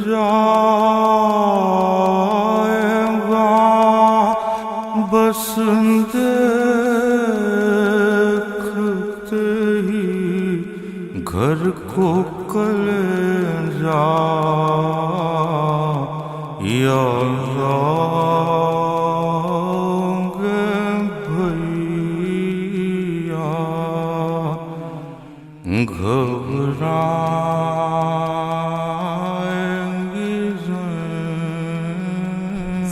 جائے گا بس دیکھتے ہی گھر کو کلیجا یا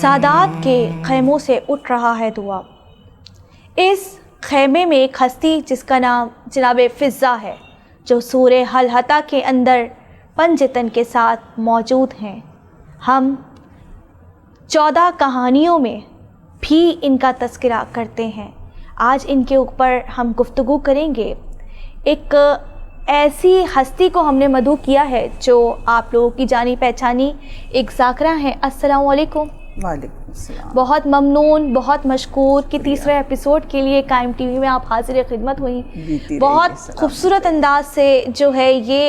سادات کے خیموں سے اٹھ رہا ہے دعا. اس خیمے میں ایک ہستی جس کا نام جناب فضا ہے، جو سورہ حلحطہ کے اندر پنجتن کے ساتھ موجود ہیں. ہم 14 کہانیوں میں بھی ان کا تذکرہ کرتے ہیں. آج ان کے اوپر ہم گفتگو کریں گے. ایک ایسی ہستی کو ہم نے مدعو کیا ہے جو آپ لوگوں کی جانی پہچانی ایک ذاکرہ ہیں. السلام علیکم. وعلیکم السلام. بہت ممنون، بہت مشکور کہ تیسرے ایپیسوڈ کے لیے قائم ٹی وی میں آپ حاضر خدمت ہوئیں. بہت خوبصورت انداز سے جو ہے یہ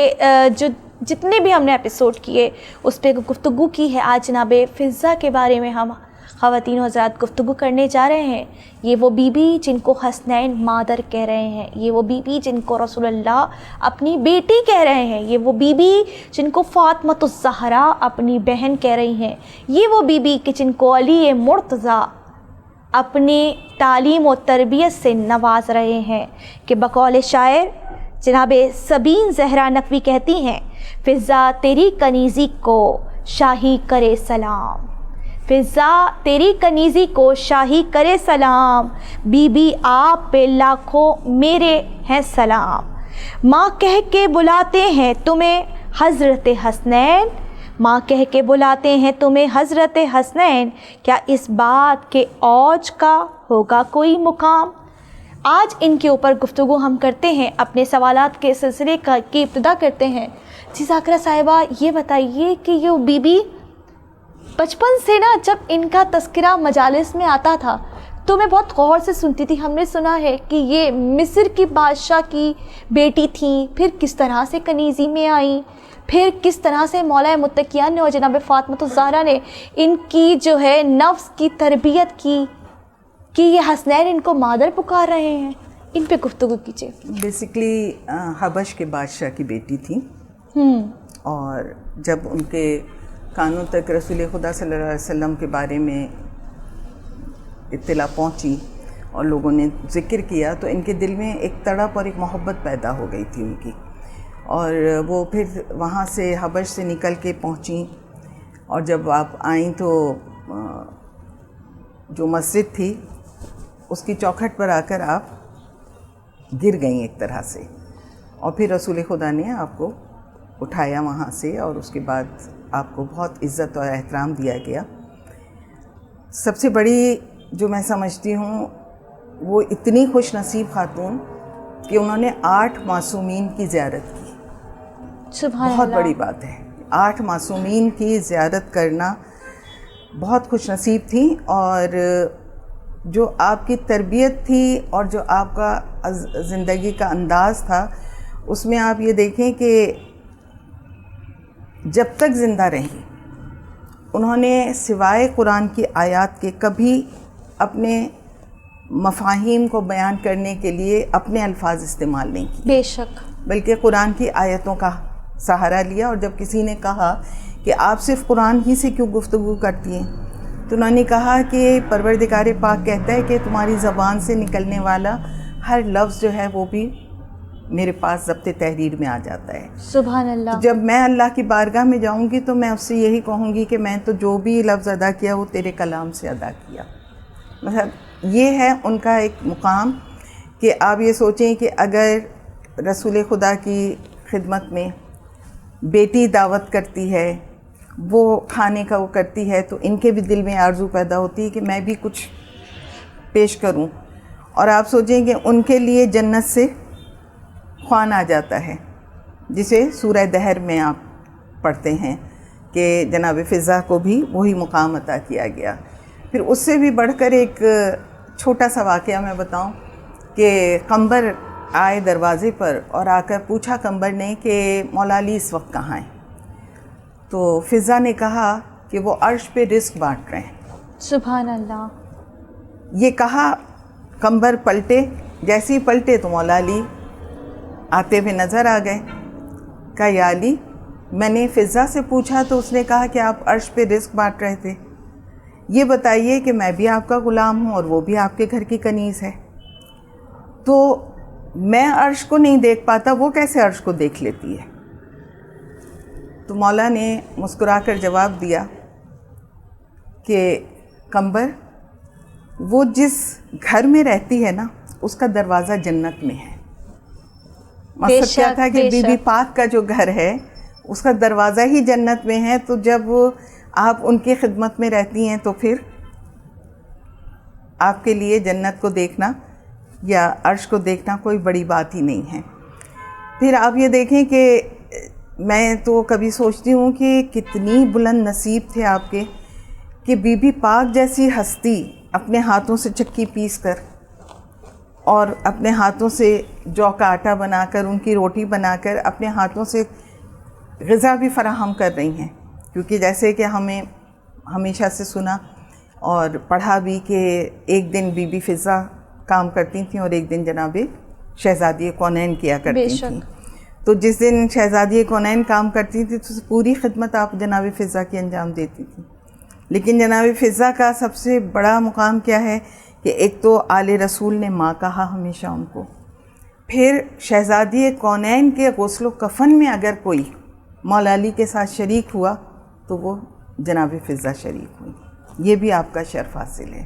جو جتنے بھی ہم نے ایپیسوڈ کیے اس پہ گفتگو کی ہے. آج جناب فضا کے بارے میں ہم خواتین و حضرات گفتگو کرنے جا رہے ہیں. یہ وہ بی بی جن کو حسنین مادر کہہ رہے ہیں، یہ وہ بی بی جن کو رسول اللہ اپنی بیٹی کہہ رہے ہیں، یہ وہ بی بی جن کو فاطمۃ الزہرا اپنی بہن کہہ رہی ہیں، یہ وہ بی بی کہ جن کو علی مرتضیٰ اپنی تعلیم و تربیت سے نواز رہے ہیں. کہ بقول شاعر جناب سبین زہرا نقوی کہتی ہیں، فضا تیری کنیزی کو شاہی کرے سلام، فضا تیری کنیزی کو شاہی کرے سلام، بی بی آپ پہ لاکھوں میرے ہیں سلام. ماں کہہ کے بلاتے ہیں تمہیں حضرت حسنین، ماں کہہ کے بلاتے ہیں تمہیں حضرت حسنین، کیا اس بات کے اوج کا ہوگا کوئی مقام. آج ان کے اوپر گفتگو ہم کرتے ہیں، اپنے سوالات کے سلسلے کی ابتدا کرتے ہیں. جی ذاکرہ صاحبہ یہ بتائیے کہ یہ بی بی بچپن سے نا جب ان کا تذکرہ مجالس میں آتا تھا تو میں بہت غور سے سنتی تھی. ہم نے سنا ہے کہ یہ مصر کی بادشاہ کی بیٹی تھیں، پھر کس طرح سے کنیزی میں آئیں، پھر کس طرح سے مولا متقیان نے اور جناب فاطمۃ الزہرا نے ان کی جو ہے نفس کی تربیت کی کہ یہ حسنین ان کو مادر پکار رہے ہیں. ان پہ گفتگو کیجیے. بیسیکلی حبش کے بادشاہ کی بیٹی تھی، اور جب ان کے کانوں تک رسول خدا صلی اللہ علیہ وسلم کے بارے میں اطلاع پہنچی اور لوگوں نے ذکر کیا تو ان کے دل میں ایک تڑپ اور ایک محبت پیدا ہو گئی تھی ان کی. اور وہ پھر وہاں سے حبش سے نکل کے پہنچیں، اور جب آپ آئیں تو جو مسجد تھی اس کی چوکھٹ پر آ کر آپ گر گئیں ایک طرح سے، اور پھر رسول خدا نے آپ کو اٹھایا وہاں سے، اور اس کے بعد آپ کو بہت عزت اور احترام دیا گیا. سب سے بڑی جو میں سمجھتی ہوں وہ اتنی خوش نصیب خاتون کہ انہوں نے 8 معصومین کی زیارت کی. سبحان بہت اللہ. بڑی بات ہے. 8 معصومین کی زیارت کرنا بہت خوش نصیب تھی. اور جو آپ کی تربیت تھی اور جو آپ کا زندگی کا انداز تھا اس میں آپ یہ دیکھیں کہ جب تک زندہ رہیں انہوں نے سوائے قرآن کی آیات کے کبھی اپنے مفاہیم کو بیان کرنے کے لیے اپنے الفاظ استعمال نہیں کیے. بے شک. بلکہ قرآن کی آیتوں کا سہارا لیا. اور جب کسی نے کہا کہ آپ صرف قرآن ہی سے کیوں گفتگو کرتی ہیں تو انہوں نے کہا کہ پروردگار پاک کہتا ہے کہ تمہاری زبان سے نکلنے والا ہر لفظ جو ہے وہ بھی میرے پاس ضبط تحریر میں آ جاتا ہے. سبحان اللہ. جب میں اللہ کی بارگاہ میں جاؤں گی تو میں اس سے یہی کہوں گی کہ میں تو جو بھی لفظ ادا کیا وہ تیرے کلام سے ادا کیا. مطلب یہ ہے ان کا ایک مقام کہ آپ یہ سوچیں کہ اگر رسول خدا کی خدمت میں بیٹی دعوت کرتی ہے، وہ کھانے کا وہ کرتی ہے، تو ان کے بھی دل میں آرزو پیدا ہوتی ہے کہ میں بھی کچھ پیش کروں. اور آپ سوچیں کہ ان کے لیے جنت سے خوان آ جاتا ہے، جسے سورہ دہر میں آپ پڑھتے ہیں کہ جناب فضا کو بھی وہی مقام عطا کیا گیا. پھر اس سے بھی بڑھ کر ایک چھوٹا سا واقعہ میں بتاؤں کہ قمبر آئے دروازے پر اور آ کر پوچھا قمبر نے کہ مولا علی اس وقت کہاں ہیں. تو فضا نے کہا کہ وہ عرش پہ رزق بانٹ رہے ہیں. سبحان اللہ. یہ کہا قمبر پلٹے, جیسے ہی پلٹے تو مولا علی آتے ہوئے نظر آ گئے. کہا یا علی, میں نے فضا سے پوچھا تو اس نے کہا کہ آپ عرش پہ رزق بانٹ رہے تھے, یہ بتائیے کہ میں بھی آپ کا غلام ہوں اور وہ بھی آپ کے گھر کی کنیز ہے, تو میں عرش کو نہیں دیکھ پاتا, وہ کیسے عرش کو دیکھ لیتی ہے؟ تو مولا نے مسکرا کر جواب دیا کہ قمبر, وہ جس گھر میں رہتی ہے نا اس کا دروازہ جنت میں ہے. مقصد کیا تھا کہ بی بی پاک کا جو گھر ہے اس کا دروازہ ہی جنت میں ہے, تو جب آپ ان کی خدمت میں رہتی ہیں تو پھر آپ کے لیے جنت کو دیکھنا یا عرش کو دیکھنا کوئی بڑی بات ہی نہیں ہے. پھر آپ یہ دیکھیں کہ میں تو کبھی سوچتی ہوں کہ کتنی بلند نصیب تھے آپ کے کہ بی بی پاک جیسی ہستی اپنے ہاتھوں سے چکی پیس کر اور اپنے ہاتھوں سے جو کا آٹا بنا کر, ان کی روٹی بنا کر اپنے ہاتھوں سے غذا بھی فراہم کر رہی ہیں. کیونکہ جیسے کہ ہمیں ہمیشہ سے سنا اور پڑھا بھی کہ ایک دن بی بی فضا کام کرتی تھیں اور ایک دن جناب شہزادی کونین کیا کرتی تھیں. تو جس دن شہزادی کونین کام کرتی تھی تو پوری خدمت آپ جناب فضا کی انجام دیتی تھی. لیکن جناب فضا کا سب سے بڑا مقام کیا ہے کہ ایک تو آل رسول نے ماں کہا ہمیشہ ان کو, پھر شہزادی کونین کے غسل و کفن میں اگر کوئی مولا علی کے ساتھ شریک ہوا تو وہ جناب فضا شریک ہوئی. یہ بھی آپ کا شرف حاصل ہے.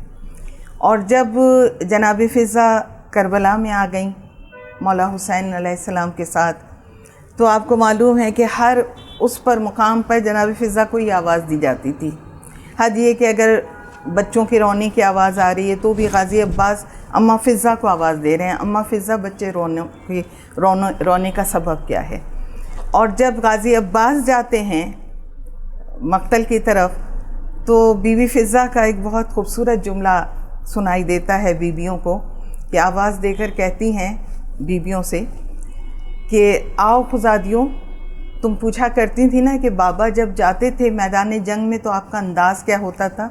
اور جب جناب فضا کربلا میں آ گئیں مولا حسین علیہ السلام کے ساتھ, تو آپ کو معلوم ہے کہ ہر اس پر مقام پر جناب فضا کو یہ آواز دی جاتی تھی. حد یہ کہ اگر بچوں کی رونے کی آواز آ رہی ہے تو بھی غازی عباس اماں فضا کو آواز دے رہے ہیں, اماں فضا بچے رونے کا سبب کیا ہے. اور جب غازی عباس جاتے ہیں مقتل کی طرف تو بی بی فضا کا ایک بہت خوبصورت جملہ سنائی دیتا ہے بیویوں کو, کہ آواز دے کر کہتی ہیں بیویوں سے کہ آؤ خزادیوں, تم پوچھا کرتی تھی نا کہ بابا جب جاتے تھے میدان جنگ میں تو آپ کا انداز کیا ہوتا تھا,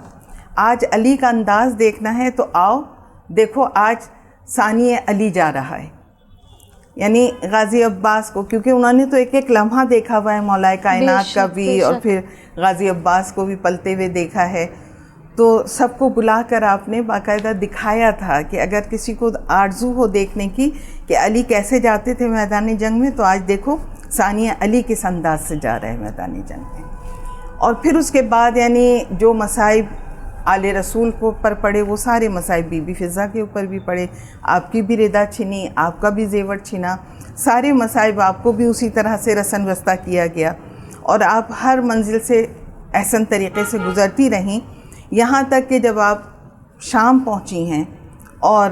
آج علی کا انداز دیکھنا ہے تو آؤ دیکھو آج ثانی علی جا رہا ہے. یعنی غازی عباس کو, کیونکہ انہوں نے تو ایک ایک لمحہ دیکھا ہوا ہے مولا کائنات کا بھی, اور پھر غازی عباس کو بھی پلتے ہوئے دیکھا ہے, تو سب کو بلا کر آپ نے باقاعدہ دکھایا تھا کہ اگر کسی کو آرزو ہو دیکھنے کی کہ علی کیسے جاتے تھے میدان جنگ میں, تو آج دیکھو ثانی علی کس انداز سے جا رہے ہیں میدان جنگ میں. اور پھر اس کے بعد یعنی جو مصائب آل رسول کو پر پڑے وہ سارے مصائب بی بی فضا کے اوپر بھی پڑے, آپ کی بھی ردا چھنی, آپ کا بھی زیور چھنا, سارے مصائب آپ کو بھی اسی طرح سے رسن وسطہ کیا گیا, اور آپ ہر منزل سے احسن طریقے سے گزرتی رہیں, یہاں تک کہ جب آپ شام پہنچی ہیں اور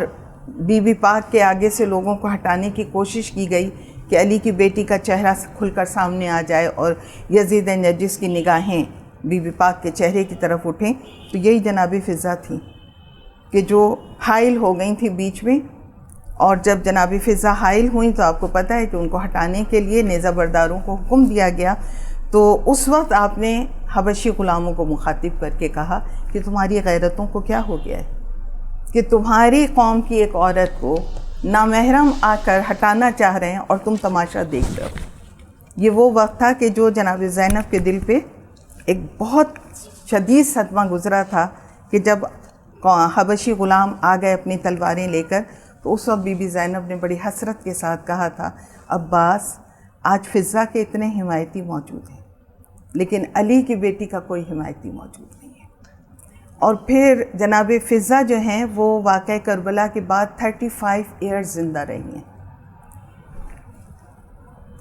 بی بی پاک کے آگے سے لوگوں کو ہٹانے کی کوشش کی گئی کہ علی کی بیٹی کا چہرہ کھل کر سامنے آ جائے اور یزید نجس کی نگاہیں بی بی پاک کے چہرے کی طرف اٹھیں, تو یہی جناب فضا تھی کہ جو حائل ہو گئی تھی بیچ میں. اور جب جناب فضا حائل ہوئیں تو آپ کو پتہ ہے کہ ان کو ہٹانے کے لیے نیزہ برداروں کو حکم دیا گیا, تو اس وقت آپ نے حبشی غلاموں کو مخاطب کر کے کہا کہ تمہاری غیرتوں کو کیا ہو گیا ہے کہ تمہاری قوم کی ایک عورت کو نامحرم آ کر ہٹانا چاہ رہے ہیں اور تم تماشا دیکھ رہے ہو. یہ وہ وقت تھا کہ جو جناب زینب کے دل پہ ایک بہت شدید صدمہ گزرا تھا کہ جب حبشی غلام آ گئے اپنی تلواریں لے کر, تو اس وقت بی بی زینب نے بڑی حسرت کے ساتھ کہا تھا, عباس آج فضا کے اتنے حمایتی موجود ہیں لیکن علی کی بیٹی کا کوئی حمایتی موجود نہیں ہے. اور پھر جناب فضا جو ہیں وہ واقعہ کربلا کے بعد 35 ایئرز زندہ رہی ہیں.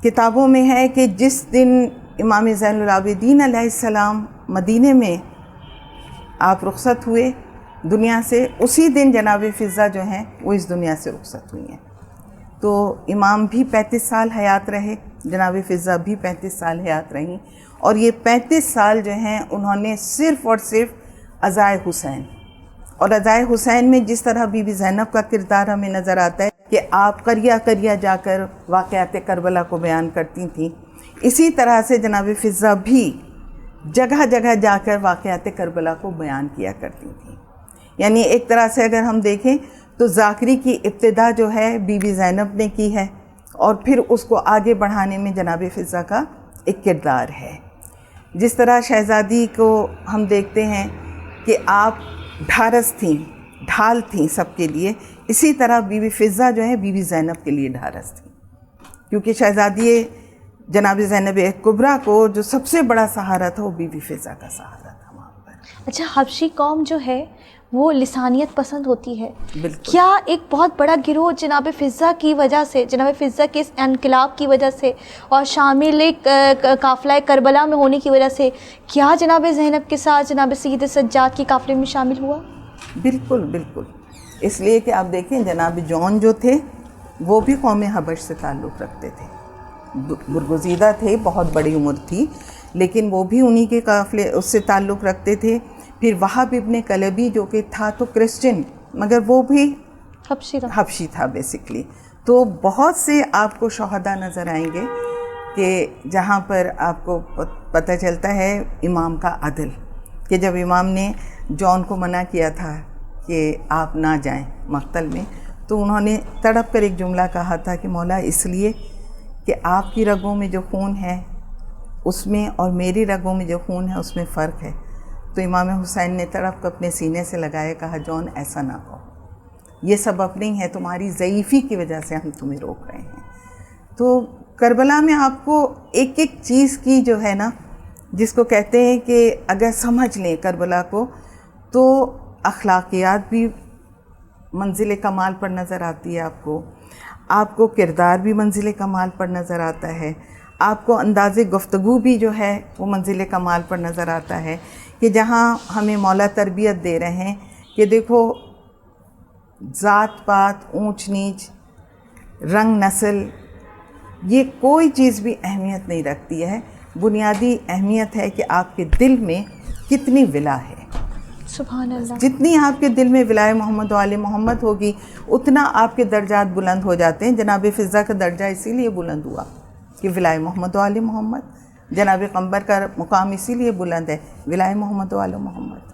کتابوں میں ہے کہ جس دن امام زین العابدین علیہ السلام مدینے میں آپ رخصت ہوئے دنیا سے, اسی دن جناب فضا جو ہیں وہ اس دنیا سے رخصت ہوئی ہیں. تو امام بھی 35 سال حیات رہے, جناب فضا بھی 35 سال حیات رہیں, اور یہ 35 سال جو ہیں انہوں نے صرف اور صرف عزائے حسین, اور عزائے حسین میں جس طرح بی بی زینب کا کردار ہمیں نظر آتا ہے کہ آپ قریہ قریہ جا کر واقعات کربلا کو بیان کرتی تھیں, اسی طرح سے جناب فضا بھی جگہ جگہ جا کر واقعات کربلا کو بیان کیا کرتی تھیں. یعنی ایک طرح سے اگر ہم دیکھیں تو ذاکری کی ابتدا جو ہے بی بی زینب نے کی ہے, اور پھر اس کو آگے بڑھانے میں جناب فضہ کا ایک کردار ہے. جس طرح شہزادی کو ہم دیکھتے ہیں کہ آپ ڈھارس تھیں, ڈھال تھیں سب کے لیے, اسی طرح بی بی فضہ جو ہے بی بی زینب کے لیے ڈھارس تھیں, کیونکہ شہزادی جناب زینب کبریٰ کو جو سب سے بڑا سہارا تھا وہ بی بی فضہ کا سہارا تھا وہاں پر. اچھا, حبشی قوم جو ہے وہ لسانیت پسند ہوتی ہے. بالکل. کیا ایک بہت بڑا گروہ جناب فضہ کی وجہ سے, جناب فضہ کے اس انقلاب کی وجہ سے اور شامل قافلہ کربلا میں ہونے کی وجہ سے, کیا جناب زینب کے ساتھ جناب سید سجاد کی قافلے میں شامل ہوا؟ بالکل بالکل. اس لیے کہ آپ دیکھیں جناب جون جو تھے وہ بھی قوم حبش سے تعلق رکھتے تھے, برگزیدہ تھے, بہت بڑی عمر تھی, لیکن وہ بھی انہی کے قافلے اس سے تعلق رکھتے تھے. پھر وہاب ابن کلبی جو کہ تھا تو کرسچن, مگر وہ بھی حبشی تھا بیسکلی. تو بہت سے آپ کو شہداء نظر آئیں گے کہ جہاں پر آپ کو پتہ چلتا ہے امام کا عدل, کہ جب امام نے جون کو منع کیا تھا کہ آپ نہ جائیں مقتل میں, تو انہوں نے تڑپ کر ایک جملہ کہا تھا کہ مولا اس لیے کہ آپ کی رگوں میں جو خون ہے اس میں اور میری رگوں میں جو خون ہے اس میں فرق ہے. تو امام حسین نے تڑپ کو اپنے سینے سے لگایا, کہا جون ایسا نہ کہو, یہ سبب نہیں ہے, تمہاری ضعیفی کی وجہ سے ہم تمہیں روک رہے ہیں. تو کربلا میں آپ کو ایک ایک چیز کی جو ہے نا, جس کو کہتے ہیں کہ اگر سمجھ لیں کربلا کو, تو اخلاقیات بھی منزل کمال پر نظر آتی ہے آپ کو کردار بھی منزل کمال پر نظر آتا ہے, آپ کو انداز گفتگو بھی جو ہے وہ منزل کمال پر نظر آتا ہے. کہ جہاں ہمیں مولا تربیت دے رہے ہیں کہ دیکھو ذات پات, اونچ نیچ, رنگ نسل, یہ کوئی چیز بھی اہمیت نہیں رکھتی ہے. بنیادی اہمیت ہے کہ آپ کے دل میں کتنی ولا ہے. سبحان اللہ. جتنی آپ کے دل میں ولائے محمد و آل محمد ہوگی اتنا آپ کے درجات بلند ہو جاتے ہیں. جناب فضہ کا درجہ اسی لیے بلند ہوا کہ ولائے محمد و آل محمد. جناب قمبر کا مقام اسی لیے بلند ہے, ولائے محمد و آل محمد.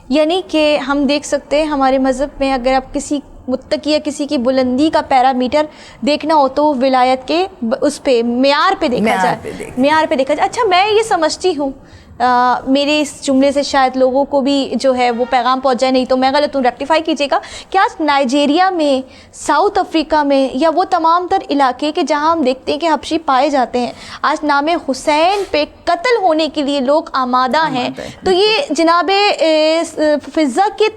یعنی کہ ہم دیکھ سکتے ہیں ہمارے مذہب میں اگر آپ کسی متقی یا کسی کی بلندی کا پیرامیٹر دیکھنا ہو تو ولایت کے اس پہ معیار پہ دیکھا جائے. اچھا, میں یہ سمجھتی ہوں, میرے اس جملے سے شاید لوگوں کو بھی جو ہے وہ پیغام پہنچ جائے, نہیں تو میں غلط ہوں, ریکٹیفائی کیجیے گا, کہ آج نائجیریا میں, ساؤتھ افریقہ میں, یا وہ تمام تر علاقے کے جہاں ہم دیکھتے ہیں کہ حبشی پائے جاتے ہیں, آج نام حسین پہ قتل ہونے کے لیے لوگ آمادہ ہیں. تو یہ جناب فضہ کے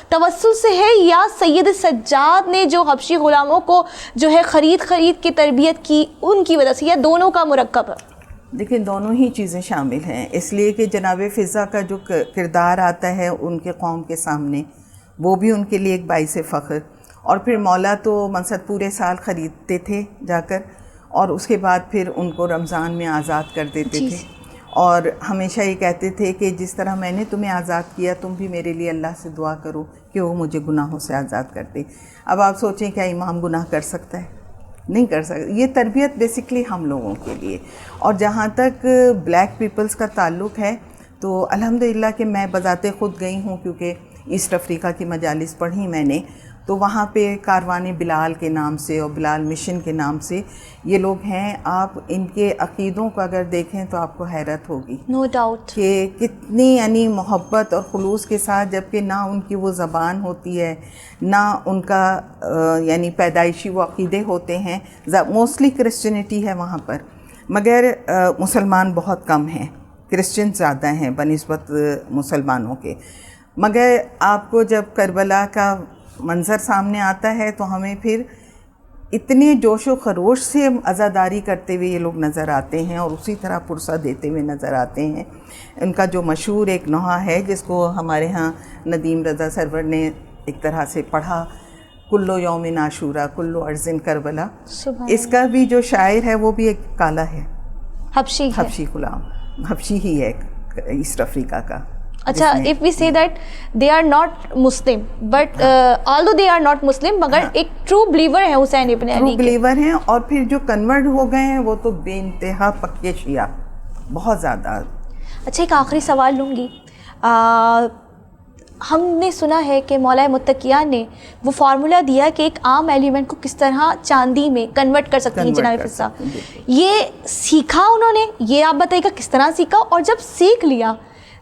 توسل سے ہے یا سید سجاد نے جو حبشی غلاموں کو جو ہے خرید کے تربیت کی ان کی وجہ سے, یا دونوں کا مرکب ہے؟ دیکھیں دونوں ہی چیزیں شامل ہیں, اس لیے کہ جناب فضہ کا جو کردار آتا ہے ان کے قوم کے سامنے وہ بھی ان کے لیے ایک باعث فخر. اور پھر مولا تو منصب پورے سال خریدتے تھے جا کر, اور اس کے بعد پھر ان کو رمضان میں آزاد کر دیتے تھے, اور ہمیشہ یہ کہتے تھے کہ جس طرح میں نے تمہیں آزاد کیا تم بھی میرے لیے اللہ سے دعا کرو کہ وہ مجھے گناہوں سے آزاد کر دے. اب آپ سوچیں کیا امام گناہ کر سکتا ہے؟ نہیں کر سکتے. یہ تربیت بیسکلی ہم لوگوں کے لیے. اور جہاں تک بلیک پیپلز کا تعلق ہے تو الحمدللہ کہ میں بذات خود گئی ہوں, کیونکہ ایسٹ افریقہ کی مجالس پڑھی میں نے, تو وہاں پہ کاروان بلال کے نام سے اور بلال مشن کے نام سے یہ لوگ ہیں. آپ ان کے عقیدوں کو اگر دیکھیں تو آپ کو حیرت ہوگی, نو ڈاؤٹ, کہ کتنی یعنی محبت اور خلوص کے ساتھ, جبکہ نہ ان کی وہ زبان ہوتی ہے نہ ان کا یعنی پیدائشی وہ عقیدے ہوتے ہیں. موسٹلی کرسچینٹی ہے وہاں پر, مگر مسلمان بہت کم ہیں, کرسچن زیادہ ہیں بنسبت مسلمانوں کے. مگر آپ کو جب کربلا کا منظر سامنے آتا ہے تو ہمیں پھر اتنے جوش و خروش سے عزاداری کرتے ہوئے یہ لوگ نظر آتے ہیں, اور اسی طرح پرسہ دیتے ہوئے نظر آتے ہیں. ان کا جو مشہور ایک نوحہ ہے جس کو ہمارے ہاں ندیم رضا سرور نے ایک طرح سے پڑھا, کلو یوم عاشورہ کلو ارزن کربلا, اس کا بھی جو شاعر ہے وہ بھی ایک کالا ہے, حبشی غلام, حبشی ہی ہے ایسٹ افریقہ کا. اچھا, if we say that they are not Muslim, but although they are not Muslim, مگر ایک true believer ہیں حسین ابن علی کے. true believer ہیں, اور پھر جو کنورٹ ہو گئے ہیں وہ تو بے انتہا پکے شیعہ, بہت زیادہ. اچھا ایک آخری سوال لوں گی. ہم نے سنا ہے کہ مولا متقیہ نے وہ فارمولا دیا کہ ایک عام ایلیمنٹ کو کس طرح چاندی میں کنورٹ کر سکتی ہیں جناب فضہ. یہ سیکھا انہوں نے, یہ آپ بتائیے گا کس طرح سیکھا, اور جب سیکھ لیا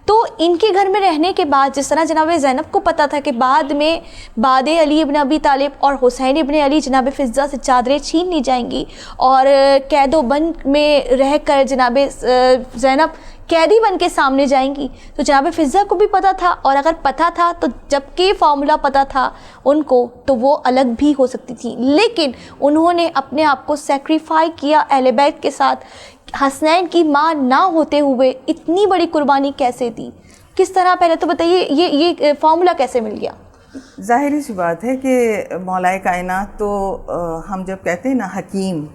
تو ان کے گھر میں رہنے کے بعد جس طرح جناب زینب کو پتہ تھا کہ بعد میں بعد علی ابن ابی طالب اور حسین ابن علی جناب فضہ سے چادریں چھین لی جائیں گی اور قید و بند میں رہ کر جناب زینب قیدی بن کے سامنے جائیں گی, تو جناب فضہ کو بھی پتہ تھا, اور اگر پتہ تھا تو جب کہ فارمولا پتہ تھا ان کو تو وہ الگ بھی ہو سکتی تھی, لیکن انہوں نے اپنے آپ کو سیکریفائی کیا اہل بیت کے ساتھ. حسنین کی ماں نہ ہوتے ہوئے اتنی بڑی قربانی کیسے دی, کس طرح, پہلے تو بتائیے یہ فارمولا کیسے مل گیا؟ ظاہری سی بات ہے کہ مولا کائنات تو ہم جب کہتے ہیں نا حکیم,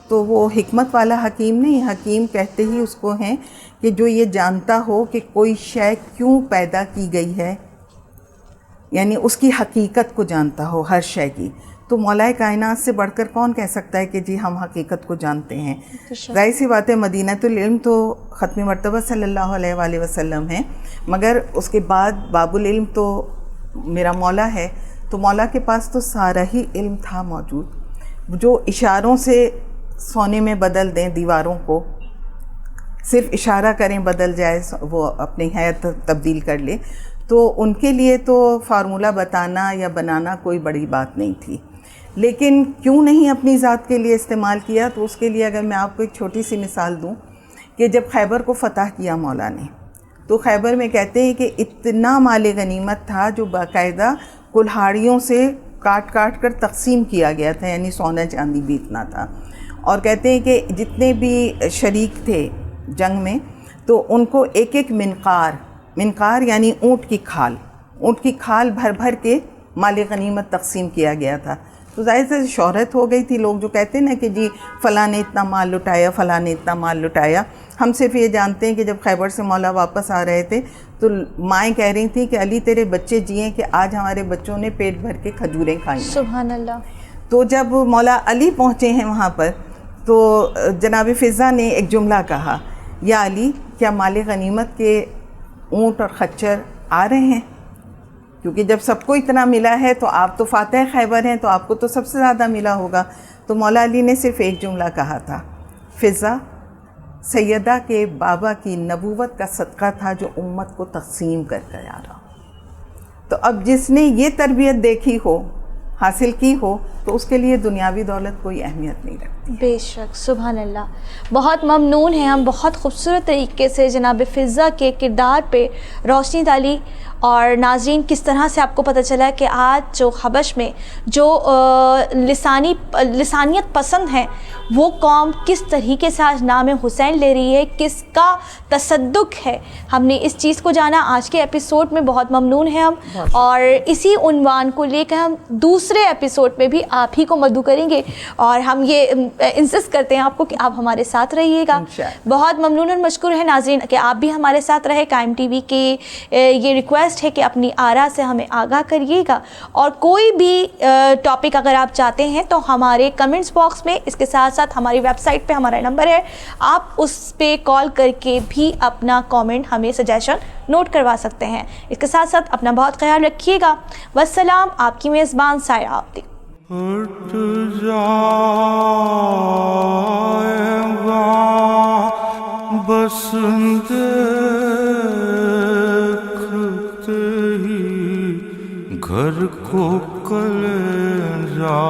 تو وہ حکمت والا حکیم نہیں, حکیم کہتے ہی اس کو ہیں کہ جو یہ جانتا ہو کہ کوئی شے کیوں پیدا کی گئی ہے, یعنی اس کی حقیقت کو جانتا ہو ہر شے کی. تو مولا کائنات سے بڑھ کر کون کہہ سکتا ہے کہ جی ہم حقیقت کو جانتے ہیں. ظاہر سی بات ہے مدینۃ العلم تو ختم مرتبہ صلی اللہ علیہ وآلہ وسلم ہے, مگر اس کے بعد باب العلم تو میرا مولا ہے, تو مولا کے پاس تو سارا ہی علم تھا موجود. جو اشاروں سے سونے میں بدل دیں دیواروں کو, صرف اشارہ کریں بدل جائے, وہ اپنی حیت تبدیل کر لے, تو ان کے لیے تو فارمولا بتانا یا بنانا کوئی بڑی بات نہیں تھی. لیکن کیوں نہیں اپنی ذات کے لیے استعمال کیا, تو اس کے لیے اگر میں آپ کو ایک چھوٹی سی مثال دوں کہ جب خیبر کو فتح کیا مولا نے, تو خیبر میں کہتے ہیں کہ اتنا مال غنیمت تھا جو باقاعدہ کلہاڑیوں سے کاٹ کاٹ کر تقسیم کیا گیا تھا, یعنی سونا چاندی بھی اتنا تھا. اور کہتے ہیں کہ جتنے بھی شریک تھے جنگ میں, تو ان کو ایک ایک منقار یعنی اونٹ کی کھال بھر بھر کے مال غنیمت تقسیم کیا گیا تھا. تو ظاہر سے شہرت ہو گئی تھی, لوگ جو کہتے ہیں نا کہ جی فلاں نے اتنا مال لٹایا, فلاں نے اتنا مال لٹایا. ہم صرف یہ جانتے ہیں کہ جب خیبر سے مولا واپس آ رہے تھے تو مائیں کہہ رہی تھیں کہ علی تیرے بچے جئیں کہ آج ہمارے بچوں نے پیٹ بھر کے کھجوریں کھائیں. سبحان اللہ. تو جب مولا علی پہنچے ہیں وہاں پر, تو جناب فضہ نے ایک جملہ کہا, یا علی کیا مال غنیمت کے اونٹ اور خچر آ رہے ہیں, کیونکہ جب سب کو اتنا ملا ہے تو آپ تو فاتح خیبر ہیں, تو آپ کو تو سب سے زیادہ ملا ہوگا. تو مولا علی نے صرف ایک جملہ کہا تھا, فضہ سیدہ کے بابا کی نبوت کا صدقہ تھا جو امت کو تقسیم کر کے آ رہا. تو اب جس نے یہ تربیت دیکھی ہو, حاصل کی ہو, تو اس کے لیے دنیاوی دولت کوئی اہمیت نہیں رکھتی. بے شک, سبحان اللہ. بہت ممنون ہیں ہم, بہت خوبصورت طریقے سے جناب فضہ کے کردار پہ روشنی ڈالی. اور ناظرین, کس طرح سے آپ کو پتہ چلا کہ آج جو حبش میں جو لسانیت پسند ہیں وہ قوم کس طریقے سے آج نام حسین لے رہی ہے, کس کا تصدق ہے. ہم نے اس چیز کو جانا آج کے ایپیسوڈ میں. بہت ممنون ہیں ہم, اور اسی عنوان کو لے کر ہم دوسرے ایپیسوڈ میں بھی آپ ہی کو مدعو کریں گے, اور ہم یہ انسسٹ کرتے ہیں آپ کو کہ آپ ہمارے ساتھ رہیے گا. بہت ممنون اور مشکور ہے ناظرین کہ آپ بھی ہمارے ساتھ رہے. قائم ٹی وی کی یہ ریکویسٹ ہے کہ اپنی آراء سے ہمیں آگاہ کریے گا, اور کوئی بھی ٹاپک اگر آپ چاہتے ہیں تو ہمارے کمنٹس باکس میں, اس کے ساتھ ساتھ ہماری ویب سائٹ پہ ہمارا نمبر ہے, آپ اس پہ کال کر کے بھی اپنا کامنٹ ہمیں سجیشن نوٹ کروا سکتے ہیں. اس کے ساتھ ساتھ اپنا بہت خیال رکھیے گا. والسلام. آپ کی میزبان سائرہ عابدی. ہٹ جائے گا بس دیکھتے ہی گھر کو کلیجا